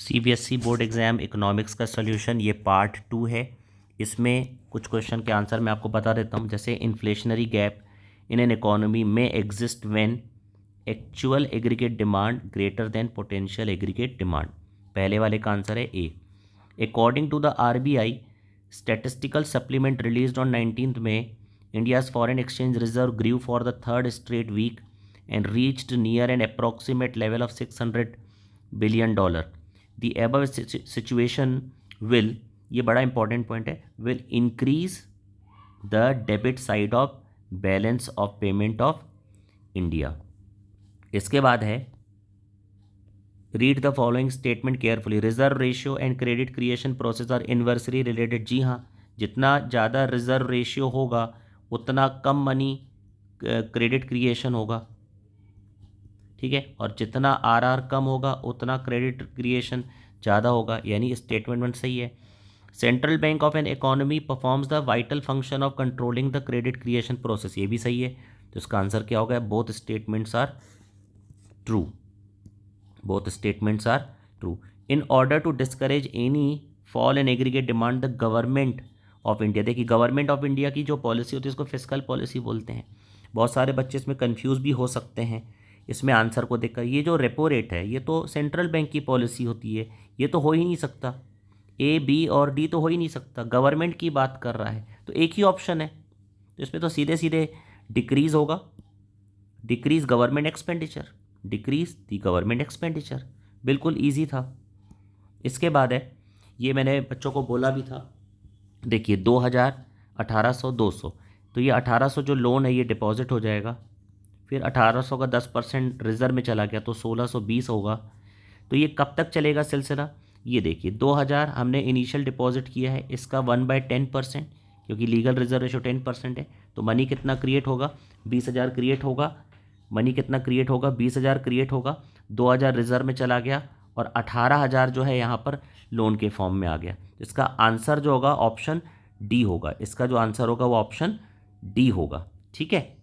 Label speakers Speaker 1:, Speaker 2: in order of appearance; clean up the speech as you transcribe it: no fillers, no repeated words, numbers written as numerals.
Speaker 1: CBSE board exam economics का solution ये part 2 है। इसमें कुछ क्वेश्चन के आंसर मैं आपको बता देता हूँ। जैसे inflationary gap in an economy में exist when actual aggregate demand greater than potential aggregate demand. पहले वाले का आंसर है a. According to the RBI statistical supplement released on 19 May, India's foreign exchange reserve grew for the third straight week and reached near an approximate level of $600 billion. The above situation will, ये बड़ा important point है, will increase the debit side of balance of payment of India. इसके बाद है read the following statement carefully. Reserve ratio and credit creation process are inversely related. जी हाँ, जितना ज़्यादा रिजर्व रेशियो होगा उतना कम मनी क्रेडिट क्रिएशन होगा, ठीक है, और जितना आरआर कम होगा उतना क्रेडिट क्रिएशन ज़्यादा होगा, यानी स्टेटमेंट सही है। Central bank of an economy performs the vital function of controlling the credit creation process, ये भी सही है। तो इसका आंसर क्या होगा? Both statements are true. Both statements are true. In order to discourage any fall in aggregate demand the government of India, देखिए government of India की जो पॉलिसी होती है उसको फिस्कल पॉलिसी बोलते हैं। बहुत सारे बच्चे इसमें कंफ्यूज भी हो सकते हैं इसमें आंसर को देखकर। ये जो रेपो रेट है ये तो सेंट्रल बैंक की पॉलिसी होती है, ये तो हो ही नहीं सकता। ए बी और डी तो हो ही नहीं सकता, गवर्नमेंट की बात कर रहा है तो एक ही ऑप्शन है, तो इसमें तो सीधे सीधे डिक्रीज होगा, डिक्रीज गवर्नमेंट एक्सपेंडिचर, डिक्रीज दी गवर्नमेंट एक्सपेंडिचर। बिल्कुल इजी था। इसके बाद है, ये मैंने बच्चों को बोला भी था, देखिए 2000, 1800, 200, तो ये 1800 जो लोन है ये डिपॉजिट हो जाएगा, फिर 1800 का 10% रिजर्व में चला गया तो 1620 होगा। तो ये कब तक चलेगा सिलसिला? ये देखिए 2000 हमने इनिशियल डिपॉजिट किया है, इसका 1/10%, क्योंकि लीगल रिजर्व रेशो 10% है, तो मनी कितना क्रिएट होगा? 20,000 क्रिएट होगा। मनी कितना क्रिएट होगा? 20,000 क्रिएट होगा। 2000 रिजर्व में चला गया और 18,000 जो है यहाँ पर लोन के फॉर्म में आ गया। इसका आंसर जो होगा ऑप्शन डी होगा। इसका जो आंसर होगा वो ऑप्शन डी होगा, ठीक है।